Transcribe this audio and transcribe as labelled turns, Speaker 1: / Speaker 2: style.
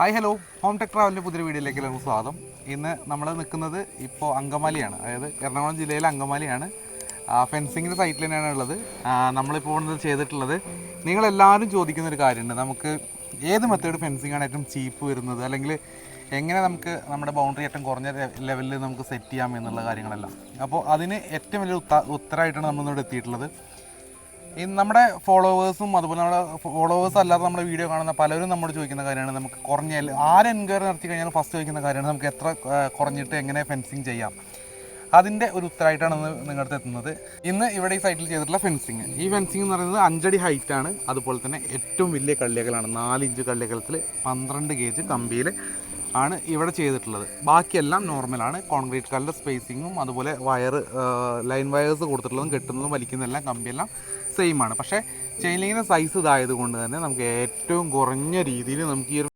Speaker 1: Hi hello, home tech ട്രാവലിൻ്റെ പുതിയ വീഡിയോയിലേക്ക് എല്ലാവർക്കും സ്വാഗതം. ഇന്ന് നമ്മൾ നിൽക്കുന്നത് ഇപ്പോൾ അങ്കമാലിയാണ്, അതായത് എറണാകുളം ജില്ലയിലെ അങ്കമാലിയാണ്. ഫെൻസിങ്ങിൻ്റെ സൈറ്റിൽ തന്നെയാണ് ഉള്ളത്. നമ്മളിപ്പോൾ ഇന്ന് ചെയ്തിട്ടുള്ളത്, നിങ്ങളെല്ലാവരും ചോദിക്കുന്നൊരു കാര്യമുണ്ട്, നമുക്ക് ഏത് മെത്തേഡ് ഫെൻസിങ്ങാണ് ഏറ്റവും ചീപ്പ് വരുന്നത്, അല്ലെങ്കിൽ എങ്ങനെ നമുക്ക് നമ്മുടെ ബൗണ്ടറി ഏറ്റവും കുറഞ്ഞ ലെവലിൽ നമുക്ക് സെറ്റ് ചെയ്യാം എന്നുള്ള കാര്യങ്ങളെല്ലാം. അപ്പോൾ അതിന് ഏറ്റവും വലിയ ഉത്തരമായിട്ടാണ് നമ്മളിവിടെ എത്തിയിട്ടുള്ളത്. നമ്മുടെ ഫോളോവേഴ്സും അതുപോലെ നമ്മുടെ ഫോളോവേഴ്സ് അല്ലാതെ നമ്മുടെ വീഡിയോ കാണുന്ന പലരും നമ്മോട് ചോദിക്കുന്ന കാര്യമാണ്, നമുക്ക് കുറഞ്ഞ ആര് എൻക്വയറി നടത്തി കഴിഞ്ഞാൽ ഫസ്റ്റ് ചോദിക്കുന്ന കാര്യമാണ് നമുക്ക് എത്ര കുറഞ്ഞിട്ട് എങ്ങനെ ഫെൻസിങ് ചെയ്യാം. അതിൻ്റെ ഒരു ഉത്തരമായിട്ടാണ് നിങ്ങളുടെ അടുത്ത് എത്തുന്നത്. ഇന്ന് ഇവിടെ ഈ സൈറ്റിൽ ചെയ്തിട്ടുള്ള ഫെൻസിങ്, ഈ ഫെൻസിങ് എന്ന് പറയുന്നത് 5 അടി ഹൈറ്റാണ്. അതുപോലെ തന്നെ ഏറ്റവും വലിയ കള്ളിയകലാണ്, 4 ഇഞ്ച് കള്ളിയകലത്തിൽ 12 ഗേജ് കമ്പിയിൽ ആണ് ഇവിടെ ചെയ്തിട്ടുള്ളത്. ബാക്കിയെല്ലാം നോർമലാണ്. കോൺക്രീറ്റ് കല്ലിൻ്റെ സ്പേസിങ്ങും അതുപോലെ ലൈൻ വയേഴ്സ് കൊടുത്തിട്ടുള്ളതും കെട്ടുന്നതും വലിക്കുന്നതെല്ലാം കമ്പിയെല്ലാം സെയിം ആണ്. പക്ഷേ ചെയിൻ ലിങ്കിൻ്റെ സൈസ് ഇതായത് കൊണ്ട് തന്നെ നമുക്ക് ഏറ്റവും കുറഞ്ഞ രീതിയിൽ നമുക്ക് ഈ